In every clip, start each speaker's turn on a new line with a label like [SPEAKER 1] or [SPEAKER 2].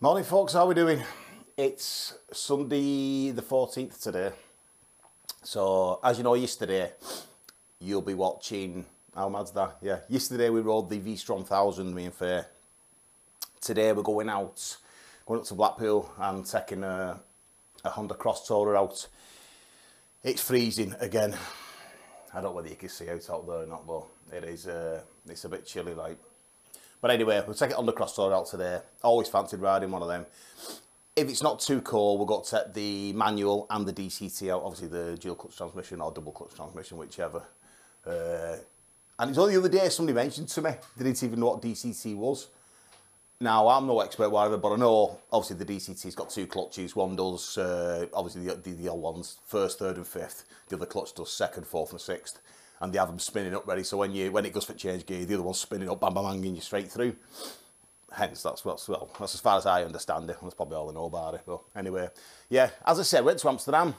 [SPEAKER 1] Morning folks, how are we doing? It's Sunday the 14th today. So as you know, yesterday you'll be watching, how mad's that? Yeah, yesterday we rode the V-Strom 1000, me and Faye. Today we're going up to Blackpool and taking a Honda Crosstourer out. It's freezing again. I don't know whether you can see out there or not, but it is, it's a bit chilly like. But anyway, we'll take it on the Crosstourer out today. Always fancied riding one of them. If it's not too cold, we'll go take the manual and the DCT out. Obviously the dual clutch transmission or double clutch transmission, whichever. And it's only the other day somebody mentioned to me, they didn't even know what DCT was. Now, I'm no expert whatever, but I know obviously the DCT's got two clutches. One does, obviously the old ones, first, third and fifth. The other clutch does second, fourth and sixth. And they have them spinning up ready, so when it goes for change gear, the other one's spinning up, bam, bam, hanging you straight through. Hence, that's as far as I understand it. That's probably all I know about it. But anyway, yeah, as I said, we went to Amsterdam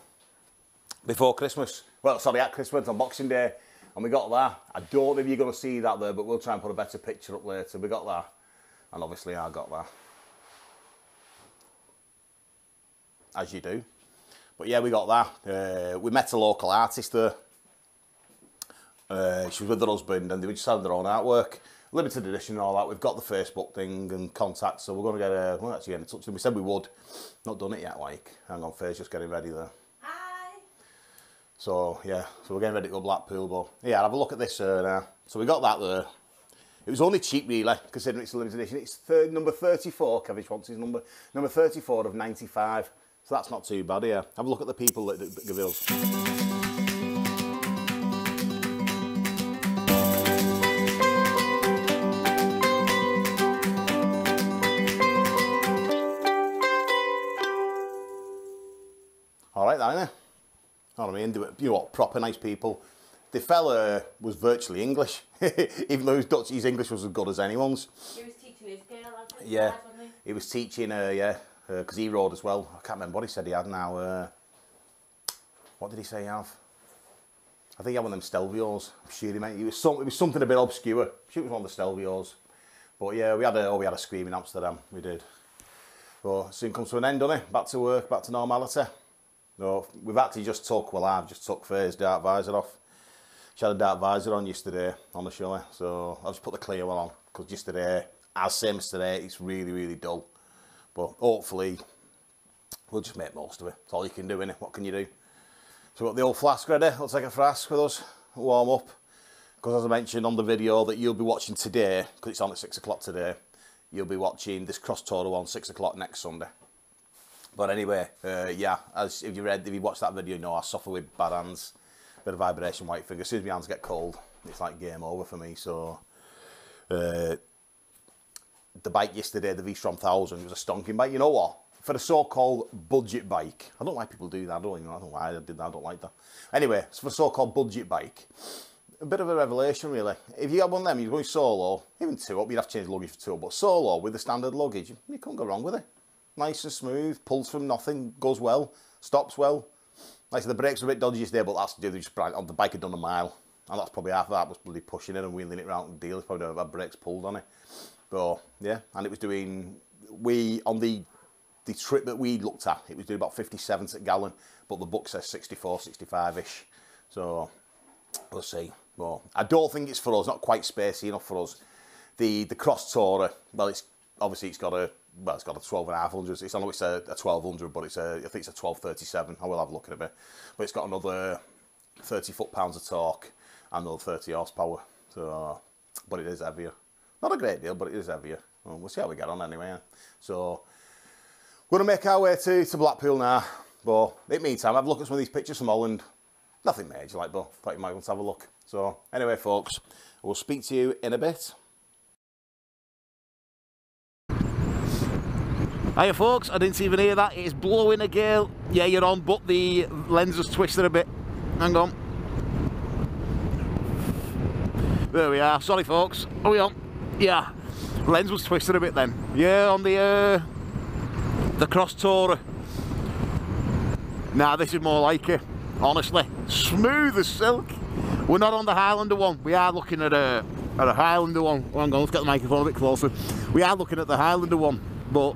[SPEAKER 1] before Christmas. Well, sorry, at Christmas, on Boxing Day, and we got that. I don't know if you're going to see that there, but we'll try and put a better picture up later. We got that, and obviously I got that. As you do. But yeah, we got that. We met a local artist there. She was with her husband and they just had their own artwork, limited edition and all that. We've got the Facebook thing and contacts, so we're going to we'll actually get in touch with them. We said we would. Not done it yet, like. Hang on, Faye's just getting ready there.
[SPEAKER 2] Hi.
[SPEAKER 1] So yeah, so we're getting ready to go Blackpool, but yeah, have a look at this now. So we got that there. It was only cheap really, considering it's a limited edition. It's number 34, Kevich wants his number 34 of 95. So that's not too bad, yeah. Have a look at the people that give us. Alright, that, innit? Know what I mean? They were, you know what, proper nice people. The fella was virtually English, even though he was Dutch, his English was as good as anyone's.
[SPEAKER 2] He was teaching his girl,
[SPEAKER 1] yeah, he was teaching her, yeah, because he rode as well. I can't remember what he said he had now. What did he say he have? I think he had one of them Stelvios. I'm sure he meant, it was something a bit obscure. I'm sure it was one of the Stelvios. But yeah, we had a scream in Amsterdam, we did. But soon comes to an end, doesn't it? Back to work, back to normality. No, we've actually just took, well I've just took Faye's dark visor off. She had a dark visor on yesterday on the show, so I've just put the clear one on, because yesterday, as same as today, it's really, really dull. But hopefully, we'll just make most of it. That's all you can do, innit? What can you do? So we've got the old flask ready. Let's take a flask with us, warm up. Because as I mentioned on the video that you'll be watching today, because it's on at 6 o'clock today, you'll be watching this Crosstourer on 6 o'clock next Sunday. But anyway, yeah, as if you watched that video, you know I suffer with bad hands, bit of vibration, white finger. As soon as my hands get cold, it's like game over for me. So the bike yesterday, the V-Strom 1000, was a stonking bike. You know what? For a so-called budget bike, I don't like people do that. I don't know why I did that. I don't like that. Anyway, it's for a so-called budget bike. A bit of a revelation, really. If you had one of them, you're going solo, even two up, you'd have to change luggage for two up, but solo with the standard luggage, you couldn't go wrong with it. Nice and smooth, pulls from nothing, goes well, stops well. Like I said, the brakes were a bit dodgy yesterday, but that's to do with the bike had done a mile. And that's probably half of that was bloody pushing it and wheeling it around the deal. It's probably had brakes pulled on it. But yeah, and it was doing, on the trip that we looked at, it was doing about 57 a gallon, but the book says 64, 65-ish. So we'll see. Well, I don't think it's for us, not quite spacey enough for us. The Crosstourer, well, it's got a 12.500. It's not it's a 1200, but I think it's a 1237. I will have a look at it a bit. But it's got another 30 foot-pounds of torque and another 30 horsepower. So, but it is heavier. Not a great deal, but it is heavier. Well, we'll see how we get on anyway. So, we're going to make our way to Blackpool now. But in the meantime, have a look at some of these pictures from Holland. Nothing major, like, but thought you might want to have a look. So, anyway, folks, we'll speak to you in a bit. Hiya folks, I didn't even hear that. It is blowing a gale. Yeah, you're on, but the lens has twisted a bit. Hang on. There we are. Sorry folks. Are we on? Yeah. Lens was twisted a bit then. Yeah, on the Crosstourer. Nah, this is more like it. Honestly. Smooth as silk. We're not on the Highlander one. We are looking at a Highlander one. Hang on, let's get the microphone a bit closer. We are looking at the Highlander one, but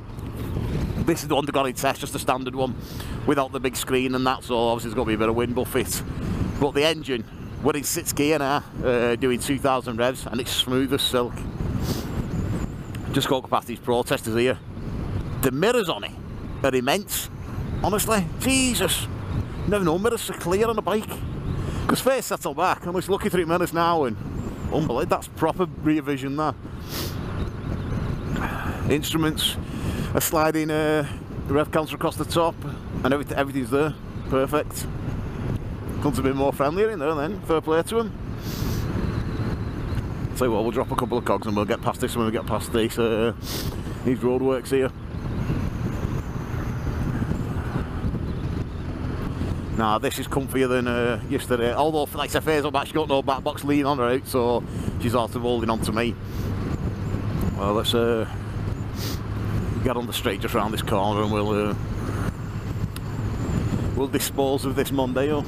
[SPEAKER 3] This is the one they got in test, just a standard one, without the big screen and that, so obviously there's got to be a bit of wind buffet. But the engine, we're in 6th gear now, doing 2,000 revs, and it's smooth as silk. Just go past these protesters here. The mirrors on it are immense. Honestly, Jesus. Never known mirrors so clear on a bike. Because first settle back, I'm just looking through mirrors now and unbelievable, that's proper rear vision there. Instruments, a sliding rev counter across the top, and everything's there. Perfect. Comes a bit more friendlier in there then, fair play to him. So what, we'll drop a couple of cogs and we'll get past this when we get past these roadworks here. Nah, this is comfier than yesterday. Although, like I said, I've actually got no back box lean on her out, so she's sort of holding on to me. Well, let's get on the straight just around this corner and we'll dispose of this Mondeo.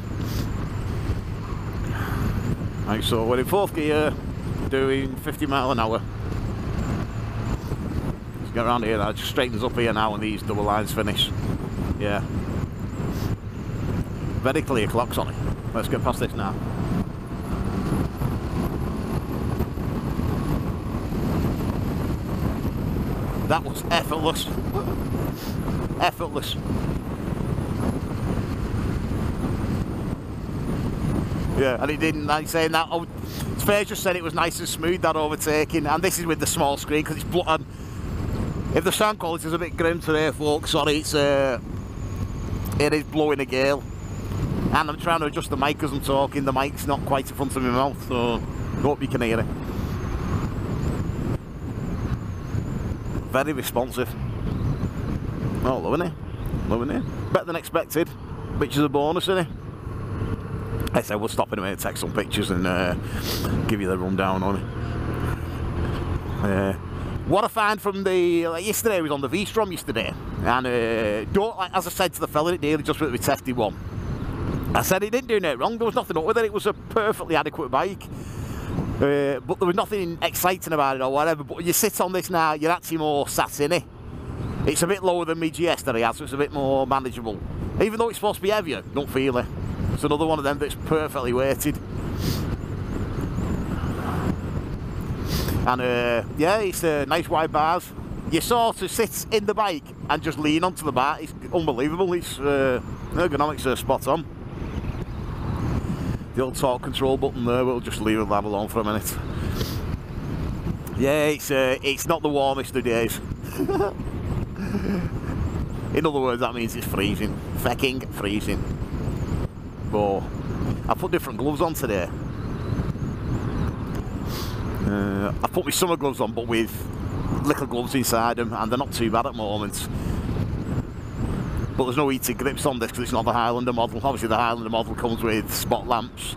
[SPEAKER 3] Right, so we're in 4th gear, doing 50 mile an hour. Let's get around here now. It just straightens up here now when these double lines finish. Yeah. Very clear clocks on it. Let's get past this now. That was effortless. Effortless. Yeah, and it didn't, like saying that. Oh, Fair just said it was nice and smooth, that overtaking, and this is with the small screen because it's blood. If the sound quality is a bit grim today, folks, sorry, it is blowing a gale. And I'm trying to adjust the mic as I'm talking. The mic's not quite in front of my mouth, so I hope you can hear it. Very responsive. Oh, loving it. Loving it. Better than expected, which is a bonus, isn't it? I said we'll stop in a minute, take some pictures and give you the rundown on it. What I find from the, like yesterday, I was on the V-Strom yesterday, and don't, like, as I said to the fella, it nearly just went with tested one. I said it didn't do nothing wrong, there was nothing up with it, it was a perfectly adequate bike. But there was nothing exciting about it or whatever, but when you sit on this now, you're actually more sat in it. It's a bit lower than my GS that I had, so it's a bit more manageable. Even though it's supposed to be heavier, don't feel it. It's another one of them that's perfectly weighted. And yeah, it's nice wide bars. You sort of sit in the bike and just lean onto the bar. It's unbelievable. It's ergonomics are spot on. The old torque control button there, we'll just leave that alone for a minute. Yeah, it's not the warmest of days. In other words, that means it's freezing. Fecking freezing. But I put different gloves on today. I put my summer gloves on, but with little gloves inside them, and they're not too bad at the moment. But there's no heated grips on this because it's not the Highlander model. Obviously the Highlander model comes with spot lamps,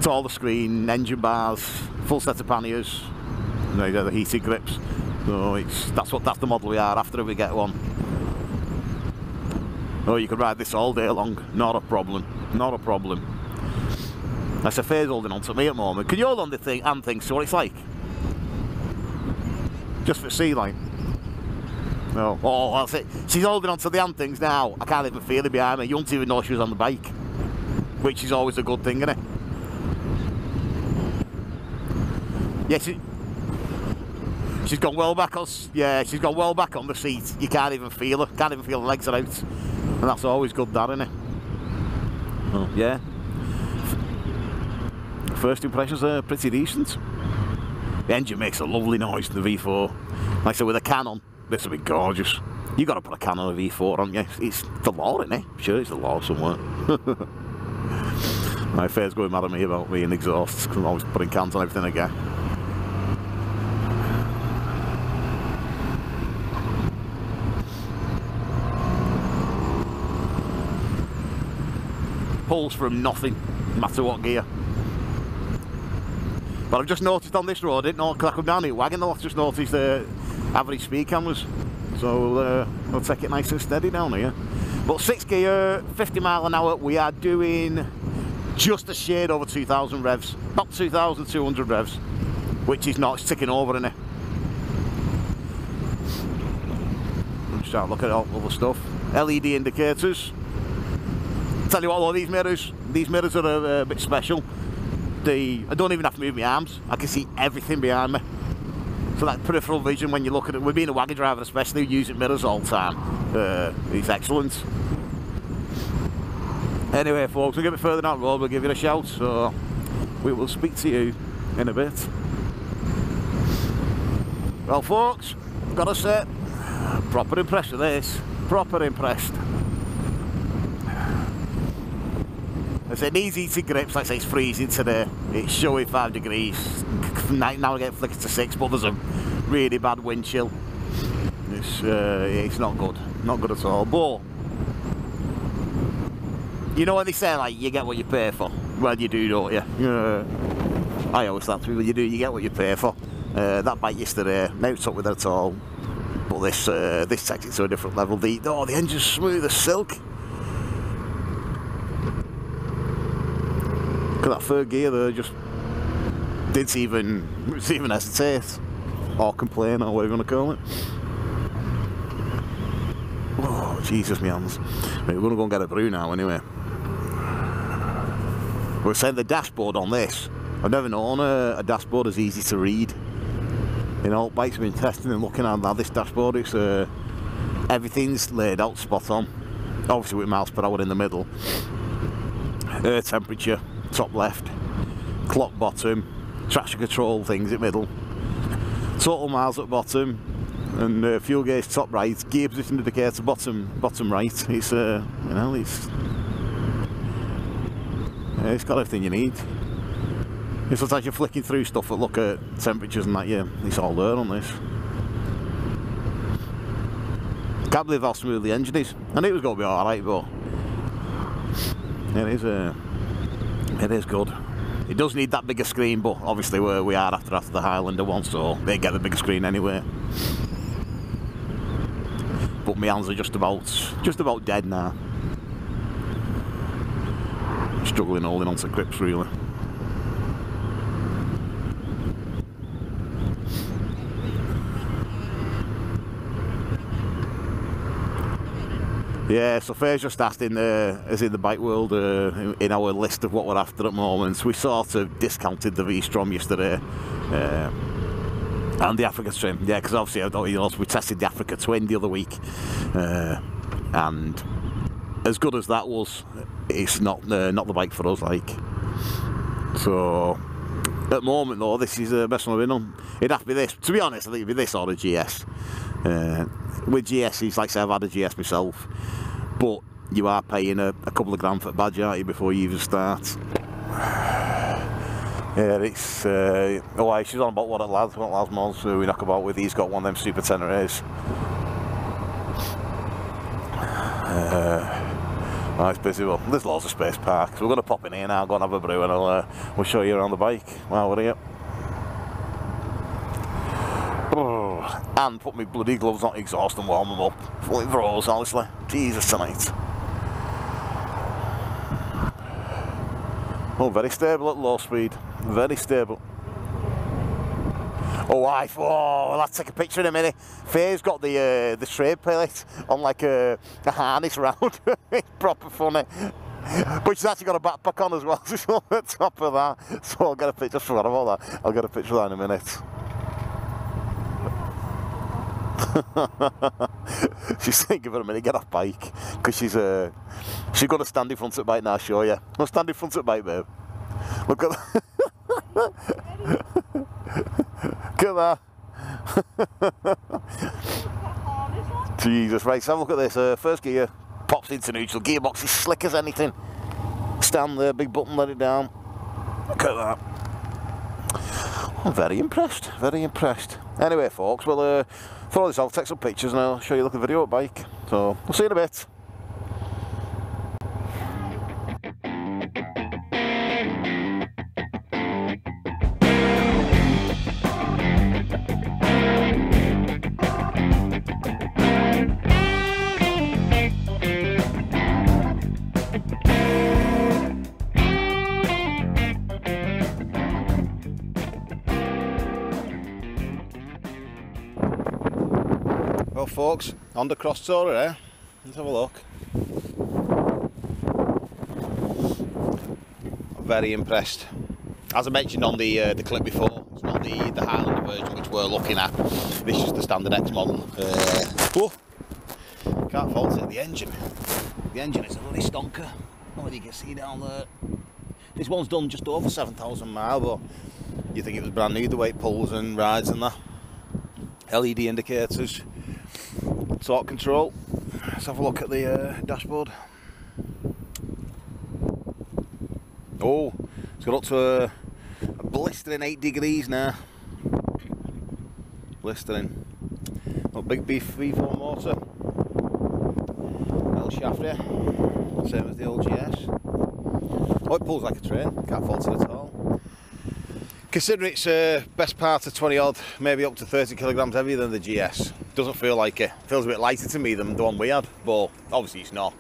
[SPEAKER 3] taller screen, engine bars, full set of panniers, and they're the heated grips. So that's the model we are after if we get one. Oh, you could ride this all day long, not a problem, not a problem. That's a Faye's holding on to me at the moment. Can you hold on the thing and think, so what it's like? Just for C-line. No. Oh, that's it. She's holding on to the hand things now. I can't even feel it behind me. You don't even know she was on the bike. Which is always a good thing, isn't it? Yeah, she's gone well back on. Yeah, she's gone well back on the seat. You can't even feel her. Can't even feel the legs are out. And that's always good, that, isn't it? Oh, yeah. First impressions are pretty decent. The engine makes a lovely noise, the V4. Like I said, with a Canon, this will be gorgeous. You got to put a Canon on a V4 on you. It's the law, isn't it? I'm sure it's the law somewhere. My Faye's going mad at me about me and exhausts because I'm always putting cans on everything again. Pulls from nothing, no matter what gear. But I've just noticed on this road, I didn't know, because I come down here wagging a lot, just noticed the average speed cameras. So we'll take it nice and steady down here. But 6th gear, 50 mile an hour, we are doing just a shade over 2,000 revs. About 2,200 revs, which is not, it's ticking over, isn't it? start looking at all other stuff. LED indicators. Tell you what, all these mirrors are a bit special. I don't even have to move my arms. I can see everything behind me. So that peripheral vision, when you look at it, with being a wagon driver especially, using mirrors all the time, is excellent. Anyway, folks, we'll get a bit further down the road, we'll give you a shout, so we will speak to you in a bit. Well, folks, gotta say, proper impressed with this. Proper impressed. It needs heated grips, like I say, it's freezing today. It's showing 5 degrees. Now I get flicked to 6, but there's a really bad wind chill. It's not good. Not good at all. But you know what they say, like, you get what you pay for. Well, you do, don't you? I always thought you do, you get what you pay for. That bike yesterday, no touch with it at all. But this takes it to a different level. The engine's smooth as silk. Look at that third gear there, just didn't even hesitate or complain or whatever you want to call it. Oh, Jesus, my hands. Right, we're going to go and get a brew now anyway. We're saying the dashboard on this, I've never known a dashboard as easy to read. You know, bikes have been testing and looking at now, this dashboard, it's everything's laid out spot on. Obviously with miles per hour in the middle. Air temperature, top left, clock bottom, traction control things at middle, total miles at bottom, and fuel gauge top right, gear position indicator bottom right. It's you know, it's got everything you need. It's sometimes you're flicking through stuff that look at temperatures and that, yeah, it's all there on this. Can't believe how smooth the engine is. I knew it was going to be alright, but it is good. It does need that bigger screen, but obviously we are after the Highlander one, so they get the bigger screen anyway. But my hands are just about dead now. Struggling holding onto grips really. Yeah, so Faye's just asked as in the bike world, in our list of what we're after at the moment. We sort of discounted the V-Strom yesterday, and the Africa trim. Yeah, because obviously, you know, we tested the Africa Twin the other week, and as good as that was, it's not the bike for us, like. So at the moment though, this is the best one I've been on. It'd have to be this. To be honest, I think it'd be this or a GS. With GS's, like I say, I've had a GS myself, but you are paying a couple of grand for a badge, aren't you, before you even start. Yeah, it's oh, she's on about what Lasmos we knock about with. He's got one of them Super Teneras. Oh, it's busy. Well, there's lots of space parks. We're going to pop in here now, go and have a brew, and we'll show you around the bike. Wow, what are you? And put my bloody gloves on, exhaust and warm them up. Fully froze, honestly. Jesus tonight. Oh, very stable at low speed. Very stable. Oh, I'll have to take a picture in a minute. Faye's got the trade pellet on like a harness round. It's proper funny. But she's actually got a backpack on as well, so she's on the top of that. So I'll get a picture, just forgot about that. I'll get a picture of that in a minute. She's saying give her a minute, get off bike, because she's got to stand in front of the bike now, show you. No, stand in front of the bike, babe. Look at that. Look at that. Jesus, right, so have a look at this. First gear pops into neutral, gearbox is slick as anything. Stand there, big button, let it down. Look at that. I'm very impressed, very impressed. Anyway, folks, we'll throw this off, take some pictures, and I'll show you a look at the video at bike. So, we'll see you in a bit. Well,
[SPEAKER 1] go, folks. On the Crosstourer, eh? Let's have a look. I'm very impressed. As I mentioned on the clip before, it's not the Highlander version which we're looking at. This is the standard X model. Can't fault it. The engine is a bloody stonker. I don't know whether you can see down there. This one's done just over 7,000 miles, but you think it was brand new the way it pulls and rides and that. LED indicators, torque control. Let's have a look at the dashboard. Oh, it's got up to a blistering 8 degrees now. Blistering. Oh, big beef V4 motor. Little shaft here, same as the old GS. Oh, it pulls like a train, can't fault it at all. Considering it's best part of 20 odd, maybe up to 30 kilograms heavier than the GS, doesn't feel like it. Feels a bit lighter to me than the one we had, but obviously it's not.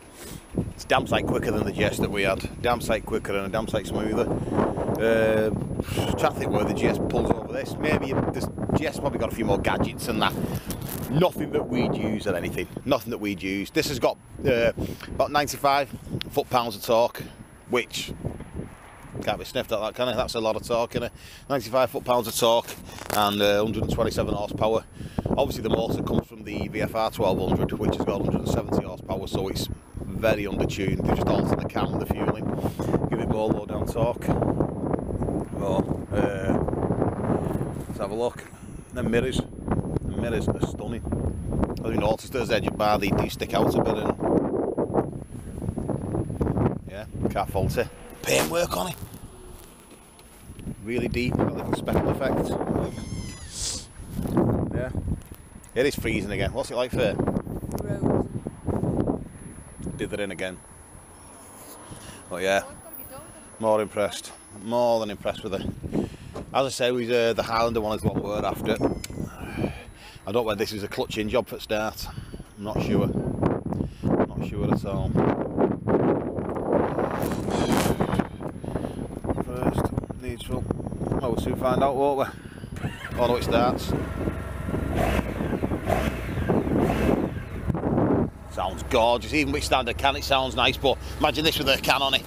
[SPEAKER 1] It's damn sight quicker than the GS that we had, damn sight quicker and a damn sight smoother. Trying to think where the GS pulls over this. Maybe the GS probably got a few more gadgets and that. Nothing that we'd use or anything. Nothing that we'd use. This has got about 95 foot-pounds of torque, which can't be sniffed at that, can it? That's a lot of torque, innit? 95 foot-pounds of torque and 127 horsepower. Obviously the motor comes from the VFR 1200, which has got 170 horsepower, so it's very undertuned. They just alter the cam and the fueling, give it more low-down torque. Let's have a look. The mirrors are stunning. As you noticed, there's edge of bar, they do stick out a bit, and yeah, can't fault it. Paintwork on it. Really deep, got little speckle effects. Yeah. It is freezing again. What's it like for?
[SPEAKER 2] Rose.
[SPEAKER 1] Dithering again. But yeah, more impressed. More than impressed with it. As I say, the Highlander one is what we're after. I don't know whether this is a clutch-in job for start. I'm not sure. Not sure at all. First, neutral. Oh, we'll soon find out, won't we? Oh no, it starts. Sounds gorgeous. Even with standard can, it sounds nice, but imagine this with a can on it.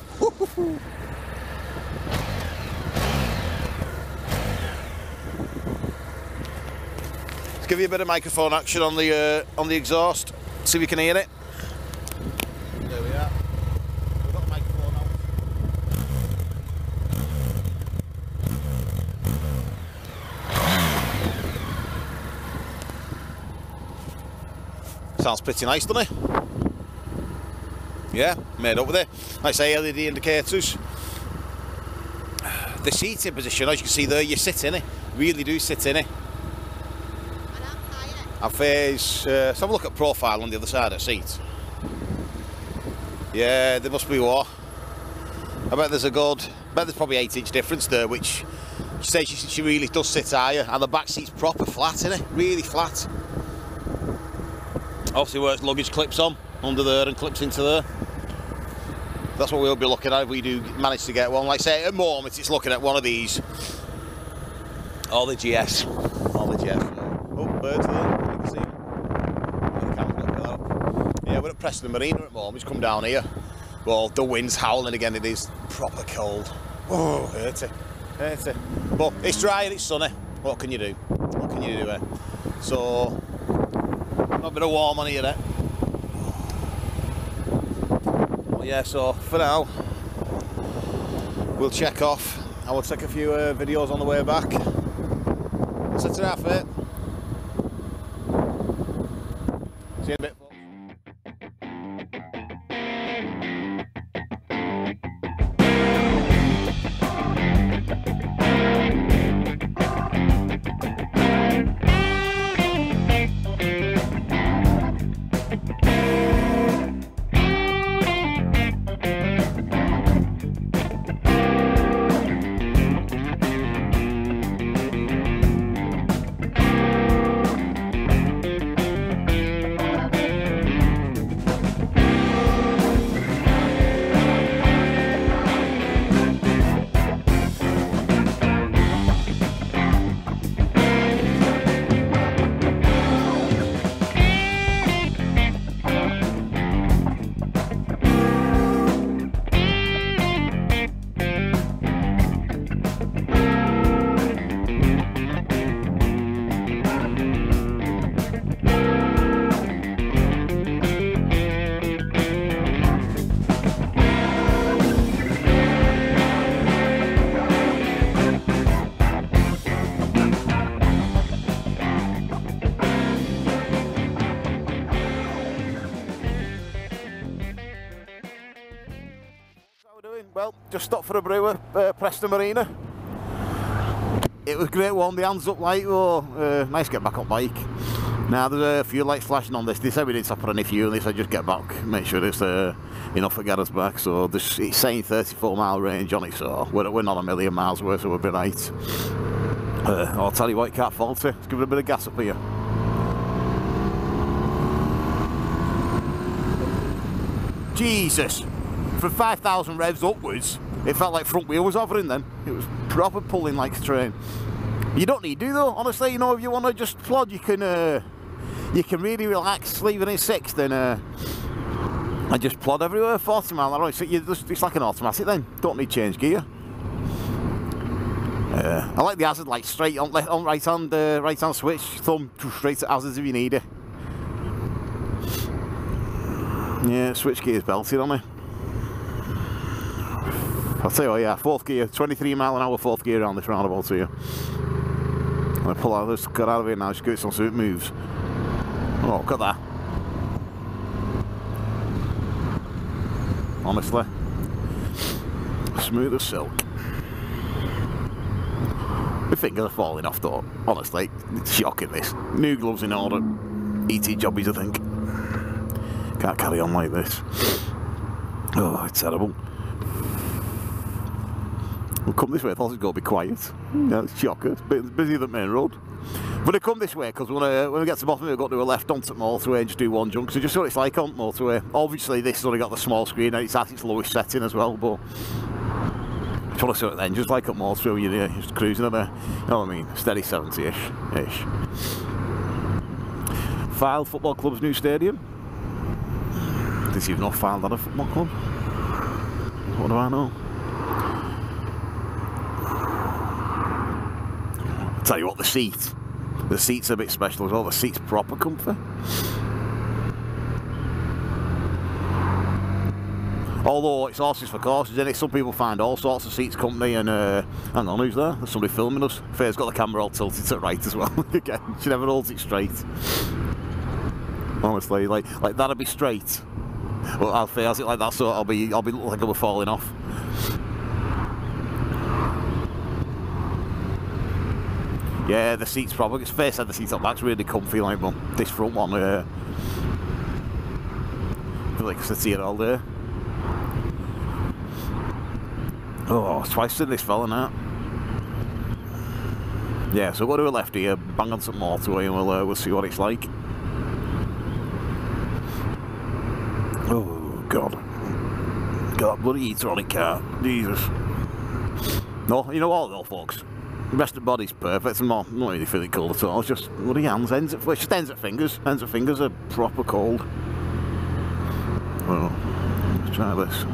[SPEAKER 1] Let's give you a bit of microphone action on the exhaust. See if you can hear it. There we are. We've got the microphone out. Sounds pretty nice, doesn't it? Yeah, made up with it. Like I say, LED indicators. The seating position, as you can see there, you sit in it. Really do sit in it. And face, let's have a look at profile on the other side of the seat. Yeah, there must be what? I bet there's probably 8-inch difference there, which says she really does sit higher, and the back seat's proper flat, isn't it? Really flat. Obviously works luggage clips on under there and clips into there. That's what we'll be looking at if we do manage to get one. Like I say, at the moment it's looking at one of these. Or the GS. Or the GS. Oh, birds there. You can see them. The camera's looking that up. Yeah, we're at Preston Marina at the moment. Just come down here. Well, the wind's howling again. It is proper cold. Oh, hurt it. Hurt it. But it's dry and it's sunny. What can you do? What can you do, eh? So, a bit of warm on here, eh? Well, yeah, so for now, we'll check off. I will take a few videos on the way back. Set it out, mate. See you in a bit, folks.
[SPEAKER 3] well, just stopped for a brew at Preston Marina. It was great, warm the hands up like, nice to get back on bike. Now there's a few lights flashing on this. They said we didn't stop for any fuel, they said just get back, make sure it's enough to get us back. So it's saying 34-mile range on it, so we're not a million miles away, so we'll be right. I'll tell you what, you can't fault it. Let's give it a bit of gas up here. Jesus! From 5,000 revs upwards, it felt like front wheel was hovering then. It was proper pulling like a train. You don't need to though, honestly, you know, if you want to just plod, you can really relax, leaving it 6, then and just plod everywhere, 40 mile an hour. It's like an automatic then, don't need change gear. I like the hazard light straight on, right hand switch, thumb straight to hazards if you need it. Yeah, switch gear's belted on it. I'll tell you what, yeah, 4th gear, 23 mile an hour 4th gear around this roundabout here. I pull out, let's get out of here now, just go some so it moves. Oh, look at that. Honestly, smooth as silk. My fingers are falling off though, honestly, it's shocking this. New gloves in order, ET jobbies I think. Can't carry on like this. Oh, it's terrible. We'll come this way, I thought it was going to be quiet. Yeah, it's shocking, it's busy at the main road. But I come this way because when we get to the bottom, we've got to do a left onto the motorway and just do one jump. So just what it's like on the motorway. Obviously, this has only got the small screen and it's at its lowest setting as well, but I just want to see what the engine's like on motorway, you're just cruising at there. You know what I mean? Steady 70-ish. Fylde Football Club's new stadium. This is not Fylde at a football club. What do I know? I'll tell you what, the seat's a bit special as well. The seat's proper comfy. Although it's horses for courses, isn't it? Some people find all sorts of seats company and hang on, who's there? There's somebody filming us. Faye's got the camera all tilted to the right as well. Again, she never holds it straight. Honestly, like that'd be straight. Well, Alfie has it like that, so I'll be looking like I'm falling off. Yeah, the seat's probably. Faye said the seats up back's really comfy, like, but this front one, I feel like I sit here all day. Oh, twice in this fella now. Yeah, so we'll do a left here, bang on some motorway, and we'll see what it's like. Oh God, got that bloody heater on it, car. Jesus. No, you know what though, folks? The rest of the body's perfect. I'm not really feeling cold at all. It's just bloody hands, ends at fingers. Ends at fingers are proper cold. Well, let's try this.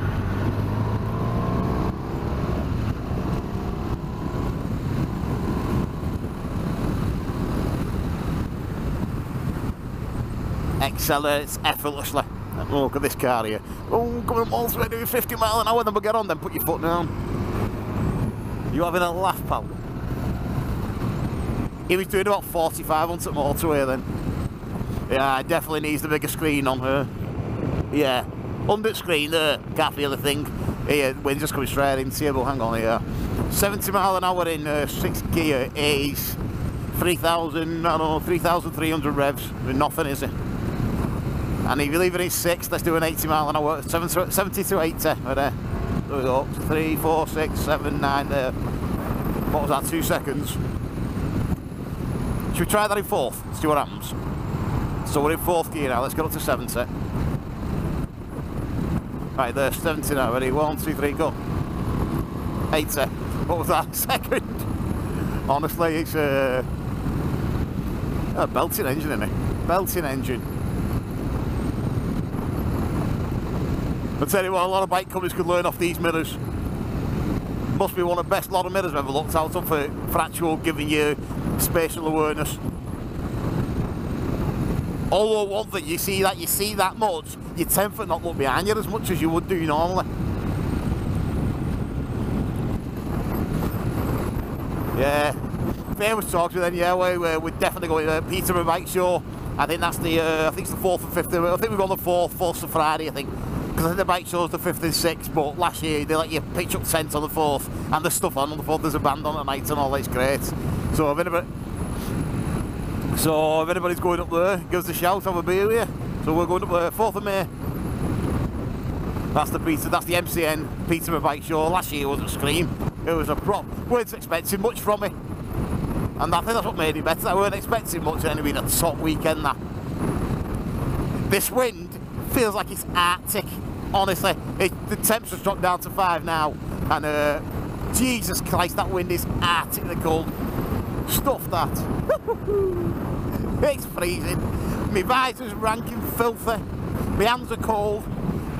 [SPEAKER 3] Accelerates effortlessly. Oh, look at this car here. Oh, coming all the way doing 50 mile an hour, then we'll get on, then put your foot down. You having a laugh, pal? He was doing about 45 onto the motorway then. Yeah, definitely needs the bigger screen on her. Yeah, under the screen there, can't feel the thing. Here, wind's just coming straight into you, but hang on here. 70 mile an hour in 6th gear is 3,300 revs with nothing, is it? And if you leave it in 6th, let's do an 80 mile an hour, 70 to 80, right there. There we go, 3, 4, 6, 7, 9 there. What was that, 2 seconds? Should we try that in 4th? Let's see what happens. So we're in 4th gear now, let's get up to 70. Right there, 70 now, ready? 1, 2, 3, go. 80. What was that? Second. Honestly, it's a belting engine, isn't it? Belting engine. I'll tell you what, a lot of bike companies could learn off these mirrors. Must be one of the best lot of mirrors I've ever looked out on for actual giving you spatial awareness. Although one thing, you see that much, you tend to not look behind you as much as you would do normally. Yeah, famous talks with then, yeah, we're definitely going to Peterborough Bike Show. I think that's the, I think it's the 4th and 5th, I think we've got the 4th to Friday, I think. because I think the bike shows the 5th and 6th, but last year they let you pitch up tents on the 4th, and there's stuff on the 4th, there's a band on at night and all that, it's great. So if anybody's going up there, give us a shout, have a beer with you. So we're going up there, 4th of May. That's the MCN Peterborough Bike Show. Last year wasn't Scream, it was a prop. Weren't expecting much from me, and I think that's what made it better. I weren't expecting much, and it'd been a top weekend that. This wind feels like it's Arctic, honestly. The temperature's dropped down to 5 now, and Jesus Christ, that wind is Arctically cold. Stuff that. It's freezing. My visor's ranking filthy. My hands are cold.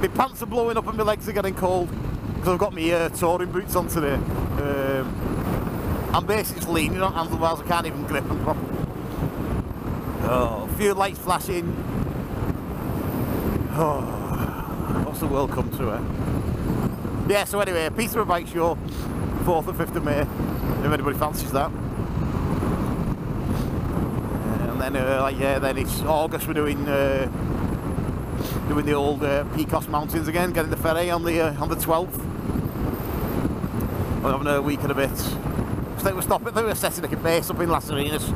[SPEAKER 3] My pants are blowing up and my legs are getting cold because I've got my touring boots on today. I'm basically leaning on handlebars, I can't even grip them properly. Oh, a few lights flashing. Oh, what's the world come to, eh? Yeah, so anyway, Peterborough Bike Show, 4th and 5th of May, if anybody fancies that. And then, then it's August, we're doing the old Pecos Mountains again, getting the ferry on the 12th. We're having a week and a bit. So we're setting like a base up in Las Arenas,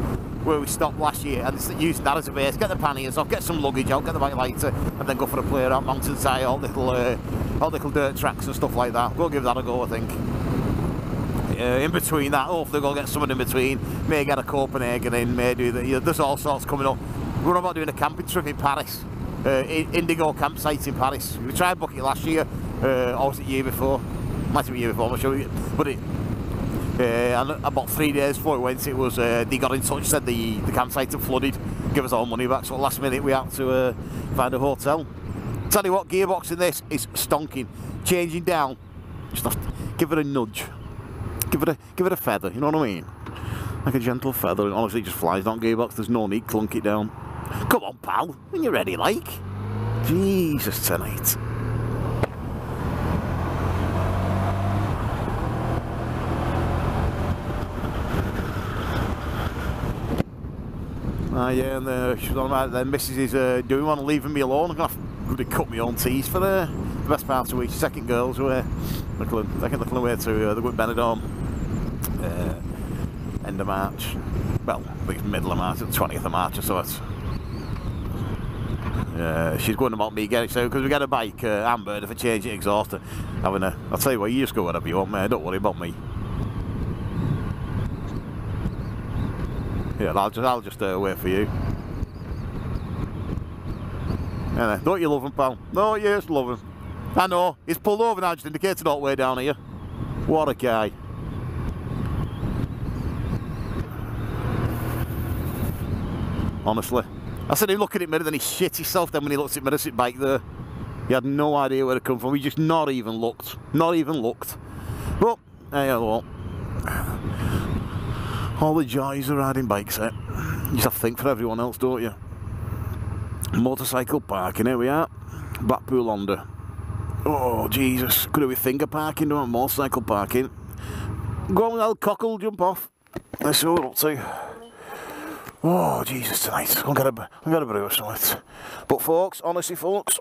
[SPEAKER 3] where we stopped last year, and it's using that as a base, get the panniers off, get some luggage out, get the bike lighter, and then go for a play around mountainside, all little dirt tracks and stuff like that. We'll give that a go, I think. In between that, hopefully we'll get someone in between, may get a Copenhagen in, may do that. There's all sorts coming up. We're about doing a camping trip in Paris, Indigo campsite in Paris. We tried booking it last year, or was it the year before? Might have been the year before, I'm not sure. But and about 3 days before it went, it was they got in touch, said the campsite had flooded, give us all money back. So last minute we had to find a hotel. Tell you what, gearbox in this is stonking. Changing down, just have to give it a nudge, give it a feather. You know what I mean? Like a gentle feather. And honestly, it just flies down gearbox. There's no need, clunk it down. Come on, pal, when you're ready, like. Jesus tonight. Yeah, and she's on about then Mrs. is doing one and leaving me alone. I'm going to cut my own teeth for the best part of the week. Second girls away, looking away to the good Benidorm, end of March. Well, I think it's middle of March, the 20th of March or so. She's going about me getting, so because we get a bike, Amber, if I change it, exhauster, having a. I'll tell you what, you just go wherever you want, mate. Don't worry about me. Yeah, I'll just wait for you. Yeah, don't you love him, pal? No, you just love him. I know. He's pulled over now, just indicated all the way down here. What a guy. Honestly. I said he looked at it mirror, then he shit himself then when he looked at mirror sit bike there. He had no idea where it come from. He just not even looked. Not even looked. But, hey, well. All the joys of riding bikes, eh? You just have to think for everyone else, don't you? Motorcycle parking, here we are. Blackpool under. Oh, Jesus. Could it be finger parking, don't motorcycle parking? Go on, old cockle, jump off. Let's see what we're up to. Oh, Jesus, tonight. I'm going to brew or something. But, folks, honestly, folks,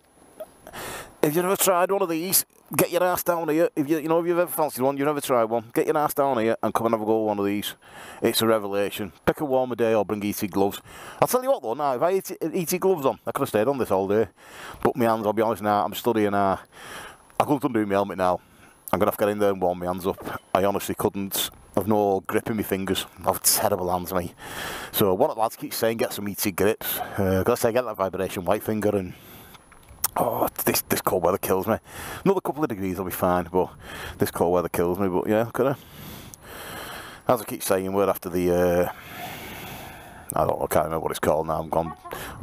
[SPEAKER 3] if you've ever tried one of these, get your ass down here. If you've ever fancied one, you've ever tried one, get your ass down here and come and have a go with one of these. It's a revelation. Pick a warmer day or bring heated gloves. I'll tell you what though, now, if I had heated gloves on, I could have stayed on this all day. But my hands, I'll be honest now, I'm studying I couldn't undo my helmet now. I'm going to have to get in there and warm my hands up. I honestly couldn't. I've no grip in my fingers. I've terrible hands, mate. So what the lads keep saying, get some heated grips. Got to say, get that vibration white finger and... Oh, this cold weather kills me. Another couple of degrees will be fine, but this cold weather kills me. But yeah, as I keep saying, we're after the I can't remember what it's called now. I'm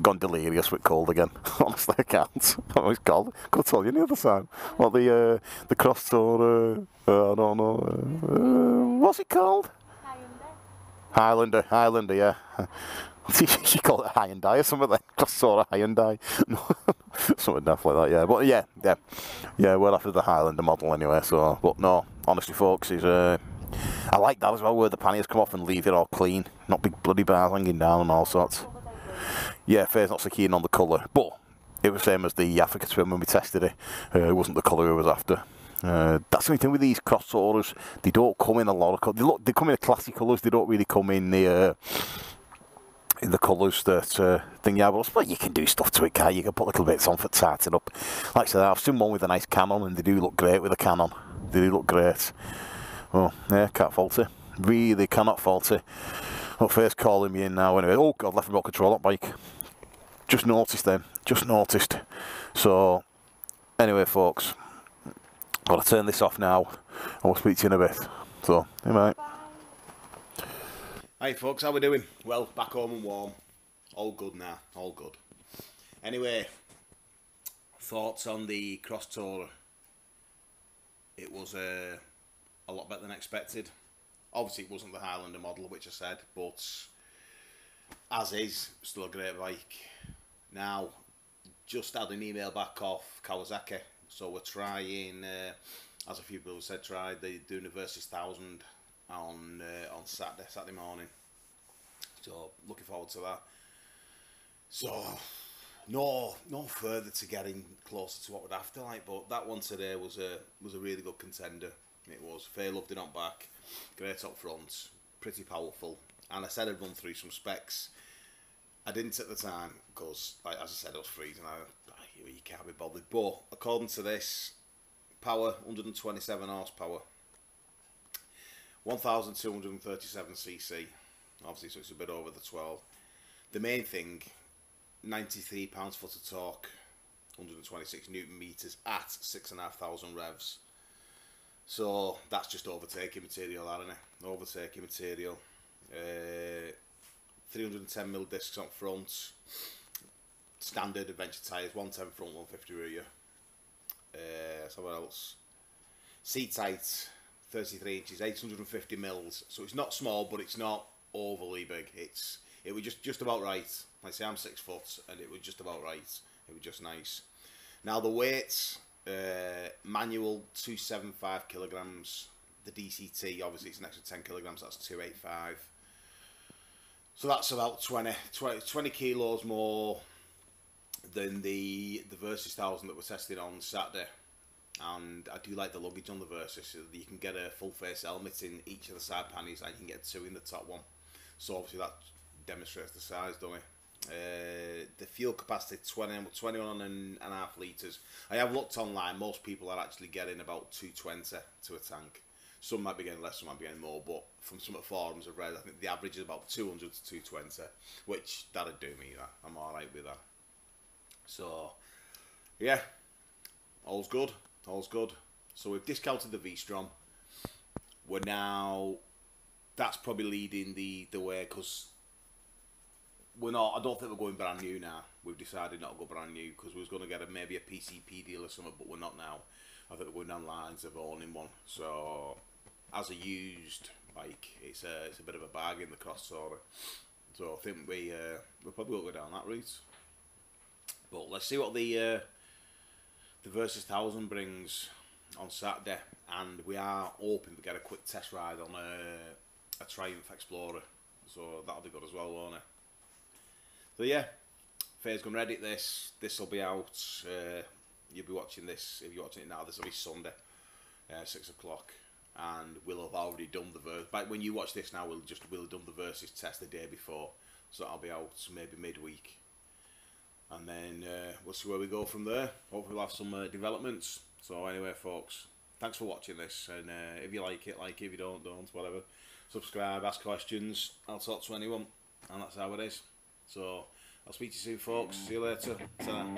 [SPEAKER 3] gone delirious with cold again. Honestly, I can't. I know it's called. I could tell you the other time. Well, the Crosstourer. I don't know. What's it called? Highlander. Yeah. She called it Hyundai or something like that. Crosstourer Hyundai. Something daft like that, yeah. But yeah, we're after the Highlander model anyway, so, but no, honestly folks, I like that as well, where the panniers come off and leave it all clean, not big bloody bars hanging down and all sorts. Yeah, Faye's not so keen on the colour, but it was the same as the Africa Twin when we tested it. It wasn't the colour I was after. That's the only thing with these Crosstourers. They don't come in a lot of colours. They come in classy colours. They don't really come in the colours that thing. Yeah, but you can do stuff to it, can't you? You can put little bits on for tighten up. Like I said, I've seen one with a nice Canon, and they do look great with a Canon. They do look great. Well, yeah, can't fault it. Really cannot fault it. Well, first calling me in now anyway. Oh God, left remote control that bike. Just noticed then. Just noticed. So, anyway, folks, I'll turn this off now. I will speak to you in a bit. So, hey mate.
[SPEAKER 1] Hey folks, how we doing? Well, back home and warm. All good now, all good. Anyway, thoughts on the Crosstourer. It was a lot better than expected. Obviously it wasn't the Highlander model, which I said, but as is, still a great bike. Now, just had an email back off Kawasaki, so we're trying, as a few people have said, they're doing the Versus 1000 on Saturday morning. So looking forward to that. So no further to getting closer to what we'd have to like, but that one today was a really good contender. It was. Fair loved it on back, great up front, pretty powerful. And I said I'd run through some specs. I didn't at the time because, like, as I said, I was freezing. You can't be bothered. But according to this, power 127 horsepower, 1,237 cc. Obviously, so it's a bit over the 12. The main thing, 93 pounds-foot of torque, 126 newton meters at 6,500 revs. So that's just overtaking material, isn't it? Overtaking material. 310mm discs up front. Standard adventure tyres, 110 front, 150 rear. So what else? Seat height, 33 inches, 850mm. So it's not small, but it's not overly big. It was just about right. Like I say, I'm 6 foot, and it was just about right. It was just nice. Now the weights, manual 275 kilograms. The DCT, obviously, it's an extra 10 kilograms. That's 285. So that's about 20 kilos more than the Versus 1000 that we're testing on Saturday. And I do like the luggage on the Versus. So you can get a full face helmet in each of the side pannies, and you can get 2 in the top one. So obviously that demonstrates the size, don't it? The fuel capacity 21.5 litres. I have looked online. Most people are actually getting about 220 to a tank. Some might be getting less, some might be getting more, but from some of the forums I've read, I think the average is about 200 to 220, which that'd do me, that. I'm alright with that. So, yeah, all's good, all's good. So we've discounted the V-Strom. We're now, that's probably leading the way, because we're not, I don't think we're going brand new now. We've decided not to go brand new, because we was going to get maybe a PCP deal or something, but we're not now. I think we're going down lines of owning one. So, as a used bike, it's a bit of a bargain, the Crosstourer. So I think we'll probably go down that route. But let's see what the Versus 1000 brings on Saturday, and we are hoping to get a quick test ride on a Triumph Explorer. So that'll be good as well, won't it? So yeah, Faye's going to edit this. This will be out. You'll be watching this, if you're watching it now, this will be Sunday, 6 o'clock, and we'll have already done the Versus. But when you watch this now, we'll have done the Versus test the day before, so that'll be out maybe midweek, and then we'll see where we go from there. Hopefully we'll have some developments. So anyway, folks, thanks for watching this, and if you like it, if you don't, whatever. Subscribe, ask questions, I'll talk to anyone, and that's how it is. So I'll speak to you soon, folks. See you later. Ta-ra.